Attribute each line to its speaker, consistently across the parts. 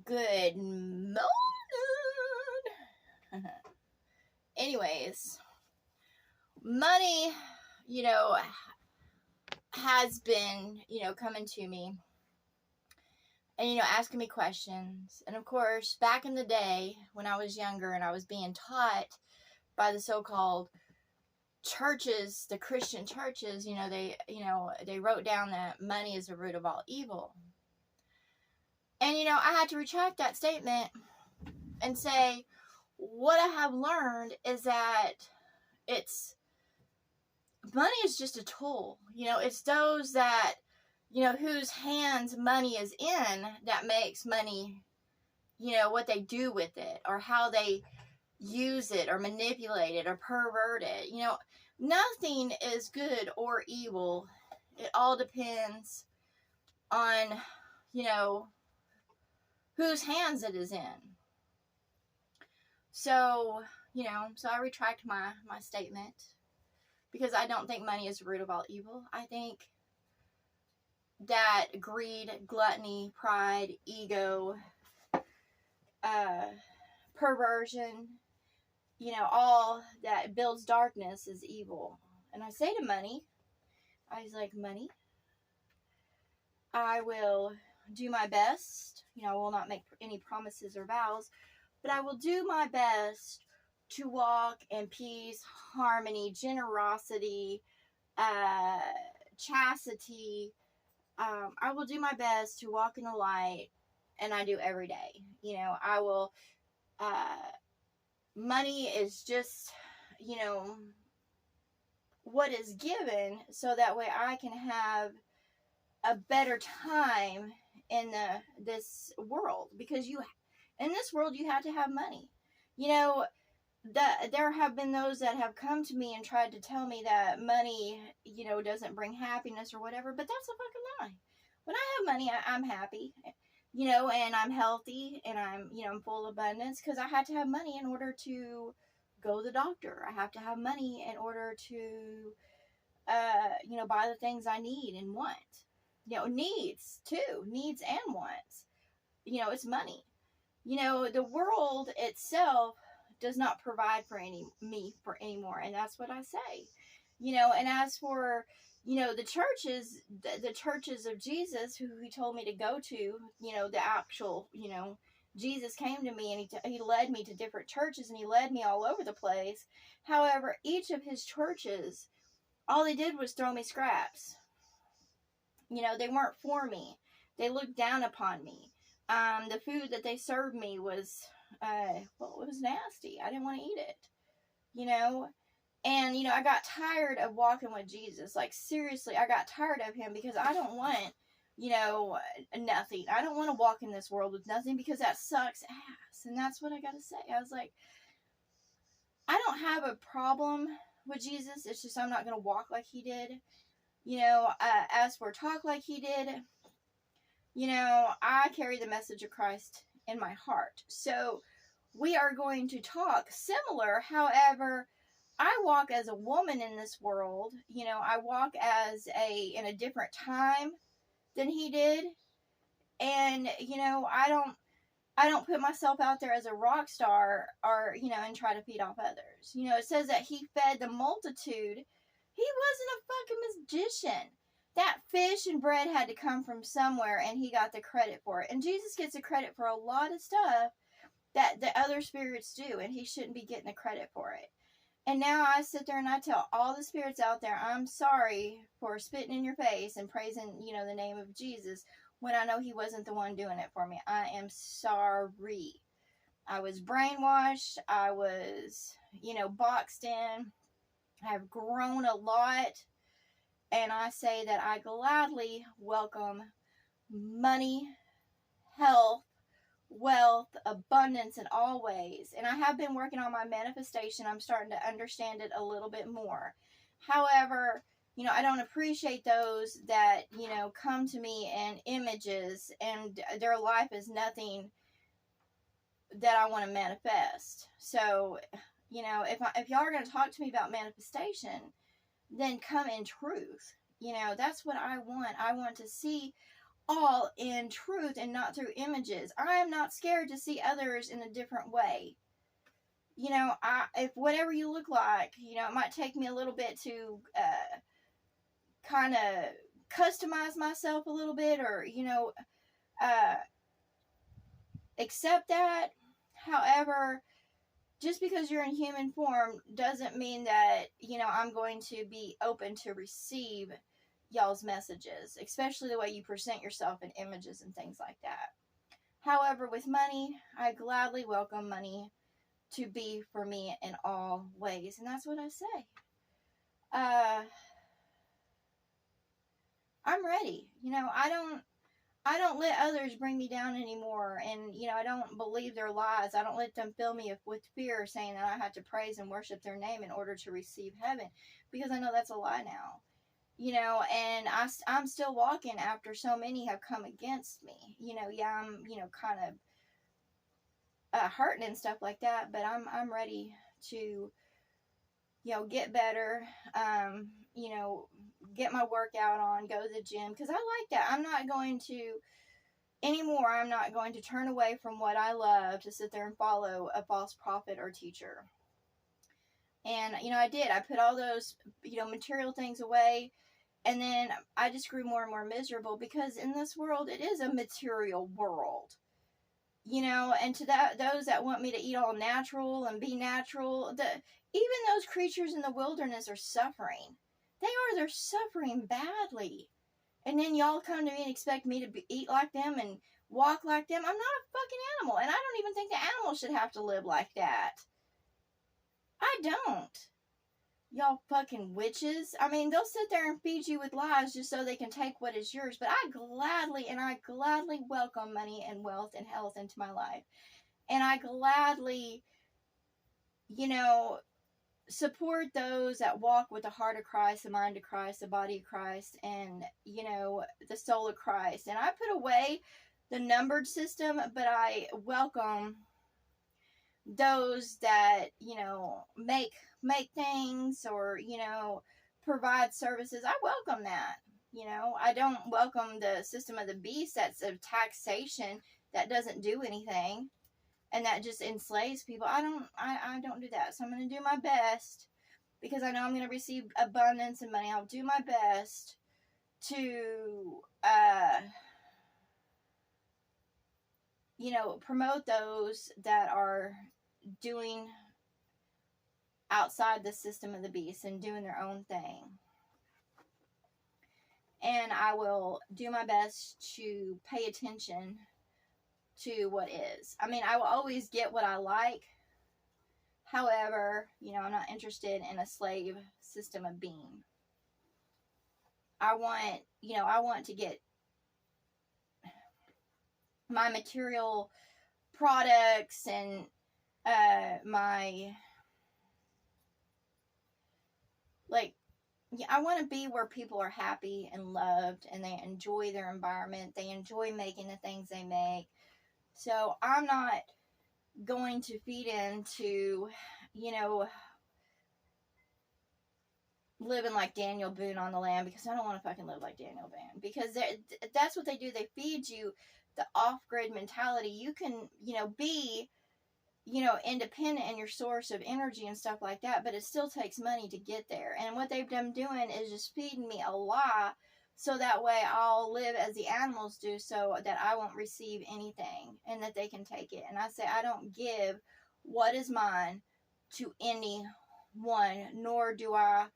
Speaker 1: Good morning. Anyways, money, you know, has been, coming to me and, asking me questions. And of course, back in the day when I was younger and I was being taught by the so-called churches, the Christian churches, they wrote down that money is the root of all evil. And, I had to retract that statement and say, what I have learned is that it's money is just a tool. It's those that, whose hands money is in that makes money, what they do with it or how they use it or manipulate it or pervert it. Nothing is good or evil. It all depends on, whose hands it is in. So, so I retract my statement because I don't think money is the root of all evil. I think that greed, gluttony, pride, ego, perversion, all that builds darkness is evil. And I say to money, I was like, money, I will do my best. I will not make any promises or vows, but I will do my best to walk in peace, harmony, generosity, chastity. I will do my best to walk in the light, and I do every day. I will, money is just, what is given so that way I can have a better time in this world, because in this world you have to have money. There have been those that have come to me and tried to tell me that money, doesn't bring happiness or whatever, but that's a fucking lie. When I have money, I'm happy, and I'm healthy, and I'm full of abundance, because I had to have money in order to go to the doctor. I have to have money in order to, buy the things I need and want. Needs too, needs and wants. It's money. The world itself does not provide for me for anymore, and that's what I say. And as for the churches of Jesus, who he told me to go to, the actual, Jesus came to me and he led me to different churches, and he led me all over the place. However, each of his churches, all they did was throw me scraps. They weren't for me. They looked down upon me. The food that they served me was, it was nasty. I didn't want to eat it, And, I got tired of walking with Jesus. Like, seriously, I got tired of him, because I don't want, nothing. I don't want to walk in this world with nothing, because that sucks ass. And that's what I got to say. I was like, I don't have a problem with Jesus. It's just I'm not going to walk like he did. As for talk like he did, I carry the message of Christ in my heart. So we are going to talk similar. However, I walk as a woman in this world. I walk in a different time than he did. And, I don't put myself out there as a rock star or, and try to feed off others. It says that he fed the multitude. He wasn't a fucking magician. That fish and bread had to come from somewhere, and he got the credit for it. And Jesus gets the credit for a lot of stuff that the other spirits do, and he shouldn't be getting the credit for it. And now I sit there and I tell all the spirits out there, I'm sorry for spitting in your face and praising, the name of Jesus, when I know he wasn't the one doing it for me. I am sorry. I was brainwashed. I was, boxed in. I've grown a lot. And I say that I gladly welcome money, health, wealth, abundance in all ways. And I have been working on my manifestation. I'm starting to understand it a little bit more. However, I don't appreciate those that, come to me in images and their life is nothing that I want to manifest. So, if y'all are going to talk to me about manifestation, then come in truth. That's what I want. I want to see all in truth and not through images. I am not scared to see others in a different way. You know, if whatever you look like, you know, it might take me a little bit to kind of customize myself a little bit, or, you know, uh, accept that. However, just because you're in human form doesn't mean that, you know, I'm going to be open to receive y'all's messages, especially the way you present yourself in images and things like that. However, with money, I gladly welcome money to be for me in all ways, and that's what I say. I'm ready. You know, I don't let others bring me down anymore, and you know, I don't believe their lies. I don't let them fill me with fear, saying that I have to praise and worship their name in order to receive heaven, because I know that's a lie now. You know, and I'm still walking after so many have come against me. You know, yeah, I'm, you know, kind of hurting and stuff like that, but I'm ready to, you know, get better. You know, get my workout on, go to the gym, because I like that. I'm not going to anymore. I'm not going to turn away from what I love to sit there and follow a false prophet or teacher. And you know, I did. I put all those, you know, material things away. And then I just grew more and more miserable, because in this world, it is a material world. You know, and to those that want me to eat all natural and be natural, even those creatures in the wilderness are suffering. They're suffering badly. And then y'all come to me and expect me to eat like them and walk like them. I'm not a fucking animal, and I don't even think the animals should have to live like that. I don't. Y'all fucking witches. I mean, they'll sit there and feed you with lies just so they can take what is yours. But I gladly welcome money and wealth and health into my life. And I gladly, you know, support those that walk with the heart of Christ, the mind of Christ, the body of Christ, and, you know, the soul of Christ. And I put away the numbered system, but I welcome those that, you know, make things, or, you know, provide services. I welcome that. You know, I don't welcome the system of the beast that's of taxation that doesn't do anything and that just enslaves people. I don't do that. So I'm going to do my best, because I know I'm going to receive abundance and money. I'll do my best to you know, promote those that are doing outside the system of the beast and doing their own thing. And I will do my best to pay attention to what is. I mean, I will always get what I like. However, you know, I'm not interested in a slave system of being. I want to get my material products and my, like, I want to be where people are happy and loved, and they enjoy their environment. They enjoy making the things they make. So I'm not going to feed into, you know, living like Daniel Boone on the land, because I don't want to fucking live like Daniel Boone, because that's what they do. They feed you the off-grid mentality. You can, you know, be, you know, independent in your source of energy and stuff like that, but it still takes money to get there. And what they've been doing is just feeding me a lie, so that way I'll live as the animals do, so that I won't receive anything and that they can take it. And I say, I don't give what is mine to anyone, nor do I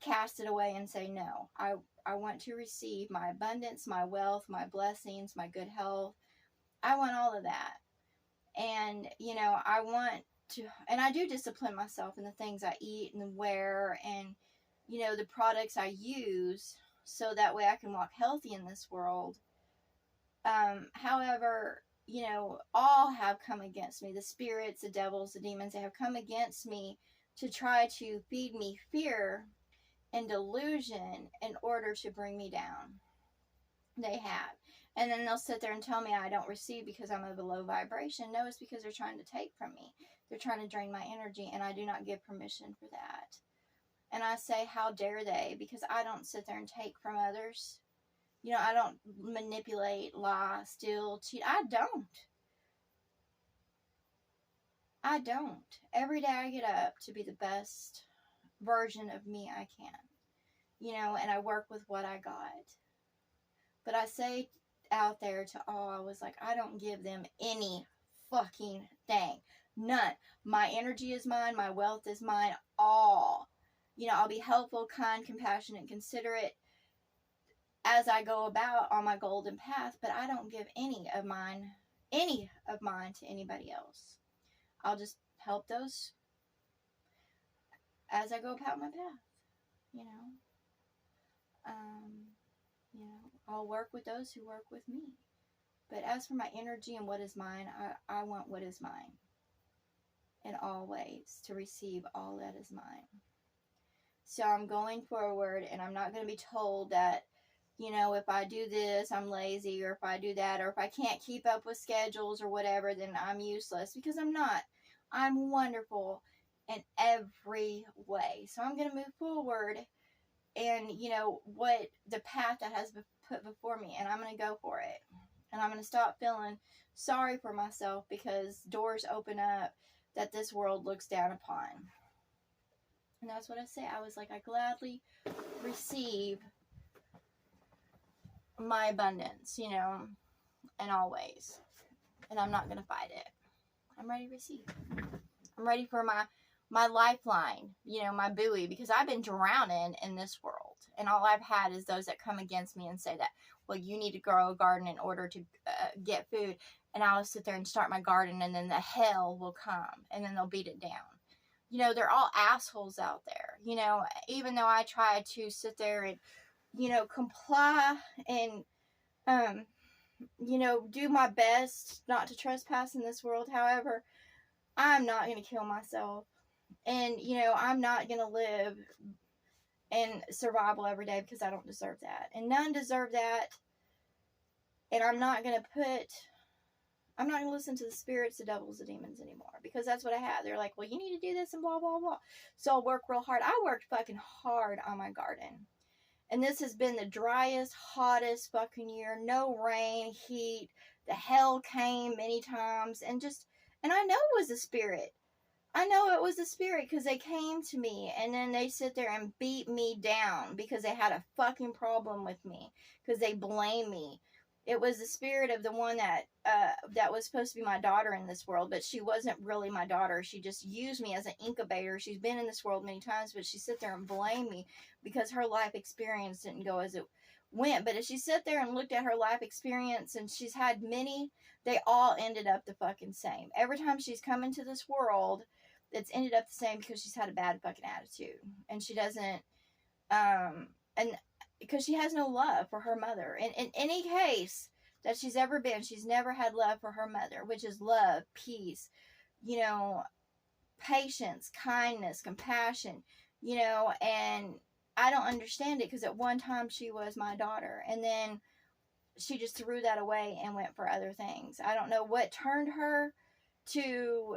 Speaker 1: cast it away and say no. I want to receive my abundance, my wealth, my blessings, my good health. I want all of that. And, you know, I want to, and I do discipline myself in the things I eat and wear, and, you know, the products I use, so that way I can walk healthy in this world. However, you know, all have come against me. The spirits, the devils, the demons, they have come against me to try to feed me fear and delusion in order to bring me down. They have. And then they'll sit there and tell me I don't receive because I'm of a low vibration. No, it's because they're trying to take from me. They're trying to drain my energy, and I do not give permission for that. And I say, how dare they? Because I don't sit there and take from others. You know, I don't manipulate, lie, steal, cheat. I don't. I don't. Every day I get up to be the best version of me I can. You know, and I work with what I got. But I say out there to all, I was like, I don't give them any fucking thing. None. My energy is mine. My wealth is mine. All. You know, I'll be helpful, kind, compassionate, considerate as I go about on my golden path, but I don't give any of mine to anybody else. I'll just help those as I go about my path, you know. You know, I'll work with those who work with me. But as for my energy and what is mine, I want what is mine in all ways, to receive all that is mine. So I'm going forward, and I'm not going to be told that, you know, if I do this, I'm lazy, or if I do that, or if I can't keep up with schedules or whatever, then I'm useless, because I'm not. I'm wonderful in every way. So I'm going to move forward and, you know, what the path that has been put before me, and I'm going to go for it. And I'm going to stop feeling sorry for myself because doors open up that this world looks down upon. And that's what I say. I was like, I gladly receive my abundance, you know, in all ways. And I'm not going to fight it. I'm ready to receive. I'm ready for my lifeline, you know, my buoy, because I've been drowning in this world. And all I've had is those that come against me and say that, well, you need to grow a garden in order to get food. And I'll sit there and start my garden, and then the hell will come, and then they'll beat it down. You know, they're all assholes out there. You know, even though I try to sit there and, you know, comply and, you know, do my best not to trespass in this world. However, I'm not going to kill myself. And, you know, I'm not going to live in survival every day, because I don't deserve that. And none deserve that. And I'm not going to listen to the spirits, the devils, the demons anymore, because that's what I had. They're like, well, you need to do this and blah, blah, blah. So I'll work real hard. I worked fucking hard on my garden. And this has been the driest, hottest fucking year. No rain, heat. The hell came many times. And I know it was a spirit. I know it was a spirit, because they came to me and then they sit there and beat me down because they had a fucking problem with me, because they blame me. It was the spirit of the one that was supposed to be my daughter in this world, but she wasn't really my daughter. She just used me as an incubator. She's been in this world many times, but she sit there and blame me because her life experience didn't go as it went. But if she sat there and looked at her life experience, and she's had many, they all ended up the fucking same. Every time she's come into this world, it's ended up the same, because she's had a bad fucking attitude. And she doesn't, and because she has no love for her mother. In any case that she's ever been, she's never had love for her mother, which is love, peace, you know, patience, kindness, compassion, you know, and I don't understand it, because at one time she was my daughter, and then she just threw that away and went for other things. I don't know what turned her to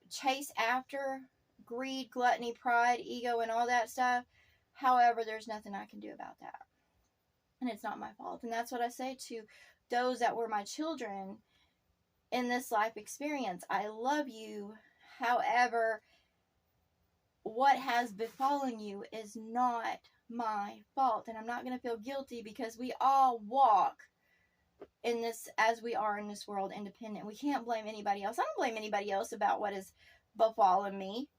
Speaker 1: chase after greed, gluttony, pride, ego, and all that stuff. However, there's nothing I can do about that. And it's not my fault. And that's what I say to those that were my children in this life experience. I love you. However, what has befallen you is not my fault. And I'm not going to feel guilty, because we all walk in this, as we are in this world, independent. We can't blame anybody else. I don't blame anybody else about what has befallen me.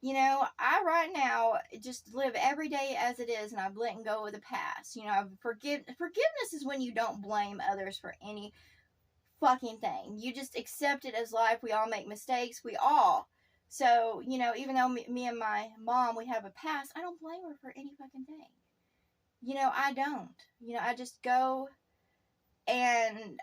Speaker 1: You know, I right now just live every day as it is, and I've let go of the past. You know, forgiveness is when you don't blame others for any fucking thing. You just accept it as life. We all make mistakes. We all. So, you know, even though me and my mom, we have a past, I don't blame her for any fucking thing. You know, I don't. You know, I just go and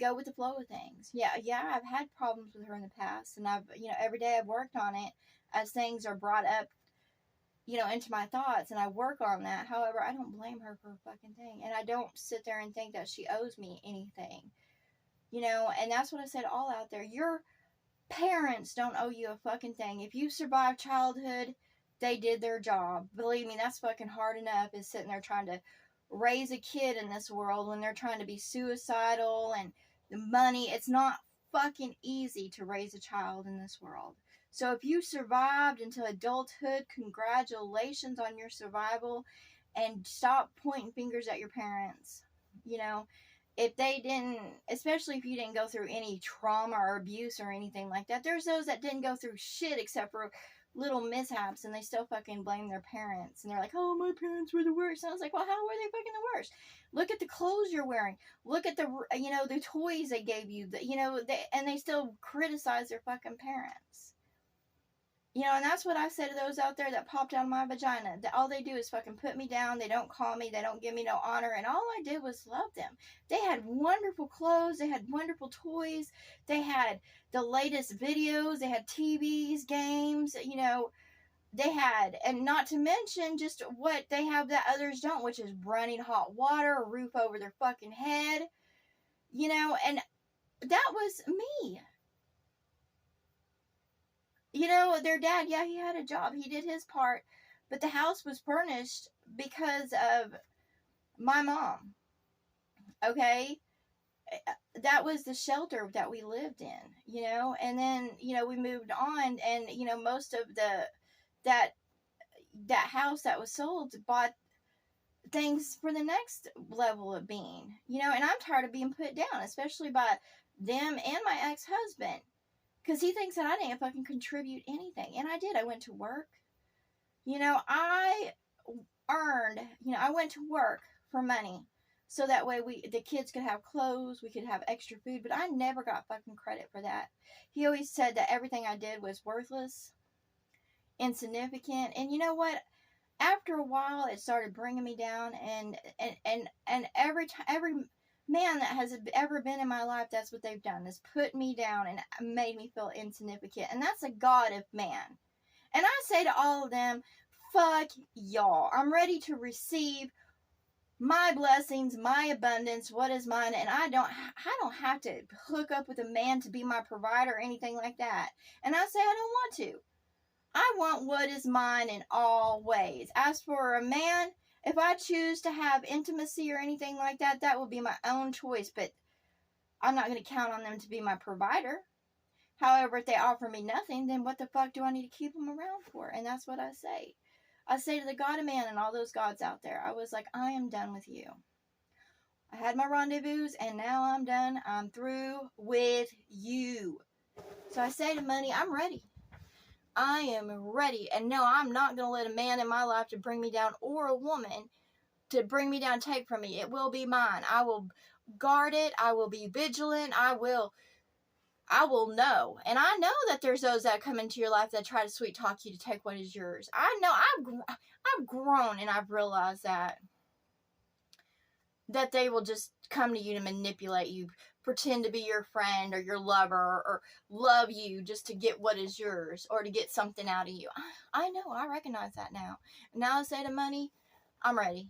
Speaker 1: go with the flow of things. Yeah, I've had problems with her in the past, and I've, you know, every day I've worked on it as things are brought up, you know, into my thoughts, and I work on that. However, I don't blame her for a fucking thing, and I don't sit there and think that she owes me anything, you know. And that's what I said all out there. Your parents don't owe you a fucking thing. If you survived childhood, they did their job. Believe me, that's fucking hard enough, is sitting there trying to raise a kid in this world when they're trying to be suicidal and the money. It's not fucking easy to raise a child in this world. So if you survived into adulthood, congratulations on your survival, and stop pointing fingers at your parents. You know, if they didn't, especially if you didn't go through any trauma or abuse or anything like that, there's those that didn't go through shit except for little mishaps, and they still fucking blame their parents, and they're like, oh, my parents were the worst. And I was like, well, how were they fucking the worst? Look at the clothes you're wearing. Look at the, you know, the toys they gave you, you know, and they still criticize their fucking parents. You know, and that's what I said to those out there that popped out of my vagina. That all they do is fucking put me down. They don't call me. They don't give me no honor. And all I did was love them. They had wonderful clothes. They had wonderful toys. They had the latest videos. They had TVs, games, you know. They had, and not to mention just what they have that others don't, which is running hot water, a roof over their fucking head. You know, and that was me. You know, their dad, yeah, he had a job. He did his part. But the house was furnished because of my mom. Okay? That was the shelter that we lived in, you know? And then, you know, we moved on, and, you know, most of that house that was sold bought things for the next level of being, you know? And I'm tired of being put down, especially by them and my ex-husband. Because he thinks that I didn't fucking contribute anything. And I did. I went to work. You know, I went to work for money. So that way the kids could have clothes, we could have extra food. But I never got fucking credit for that. He always said that everything I did was worthless, insignificant. And you know what? After a while, it started bringing me down. And every man that has ever been in my life, that's what they've done, is put me down and made me feel insignificant. And that's a god of man. And I say to all of them, fuck y'all. I'm ready to receive my blessings, my abundance, what is mine. And I don't have to hook up with a man to be my provider or anything like that. And I say I don't want to. I want what is mine in all ways. As for a man, if I choose to have intimacy or anything like that, that will be my own choice. But I'm not going to count on them to be my provider. However, if they offer me nothing, then what the fuck do I need to keep them around for? And that's what I say. I say to the God of man and all those gods out there, I was like, I am done with you. I had my rendezvous, and now I'm done. I'm through with you. So I say to money, I'm ready. I am ready. And no, I'm not going to let a man in my life to bring me down, or a woman to bring me down, take from me. It will be mine. I will guard it. I will be vigilant. I will know. And I know that there's those that come into your life that try to sweet talk you to take what is yours. I know I've grown, and I've realized that they will just come to you to manipulate you, pretend to be your friend or your lover, or love you just to get what is yours or to get something out of you. I know. I recognize that now. And now I say to money, I'm ready.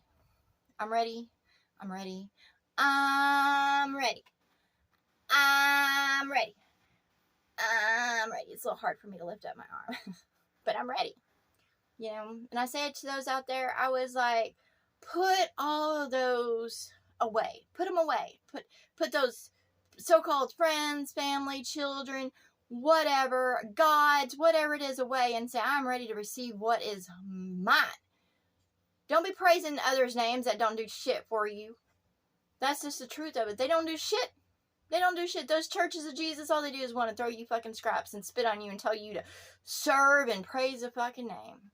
Speaker 1: I'm ready. I'm ready. I'm ready. I'm ready. I'm ready. It's a little hard for me to lift up my arm, but I'm ready. You know, and I say it to those out there, I was like, put all of those away. Put them away. Put those so-called friends, family, children, whatever, gods, whatever it is away, and say, I'm ready to receive what is mine. Don't be praising others' names that don't do shit for you. That's just the truth of it. They don't do shit. They don't do shit. Those churches of Jesus, all they do is want to throw you fucking scraps and spit on you and tell you to serve and praise a fucking name.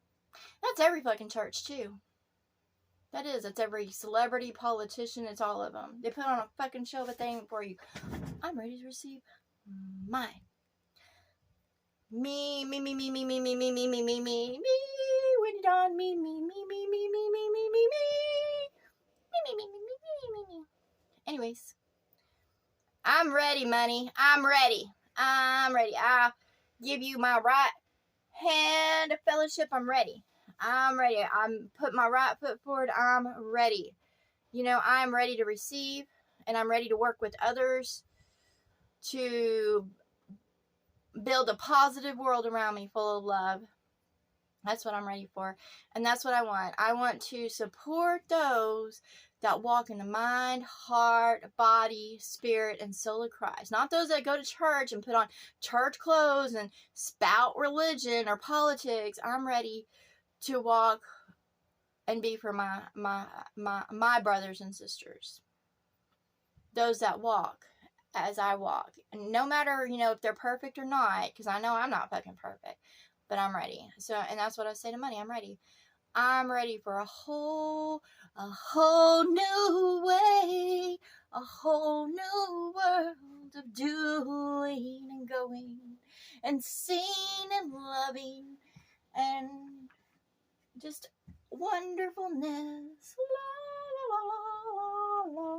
Speaker 1: That's every fucking church, too. That is. It's every celebrity, politician. It's all of them. They put on a fucking show, but they ain't for you. I'm ready to receive mine. Me. Win it on me. Anyways. I'm ready, money. I'm ready. I'll give you my right hand of fellowship. I'm ready. I'm ready. I'm put my right foot forward. I'm ready. You know, I'm ready to receive, and I'm ready to work with others to build a positive world around me full of love. That's what I'm ready for. And that's what I want. I want to support those that walk in the mind, heart, body, spirit, and soul of Christ. Not those that go to church and put on church clothes and spout religion or politics. I'm ready to walk and be for my brothers and sisters. Those that walk as I walk. And no matter, if they're perfect or not, because I know I'm not fucking perfect, but I'm ready. So, and that's what I say to money. I'm ready. I'm ready for a whole new way, a whole new world of doing and going and seeing and loving and just wonderfulness. La, la, la, la,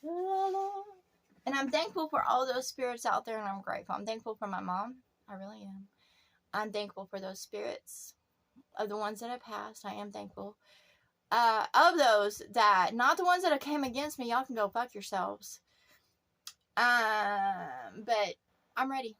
Speaker 1: la, la. And I'm thankful for all those spirits out there, and I'm grateful. I'm thankful for my mom. I really am. I'm thankful for those spirits of the ones that have passed. I am thankful. Of those that, not the ones that have came against me, y'all can go fuck yourselves. But I'm ready.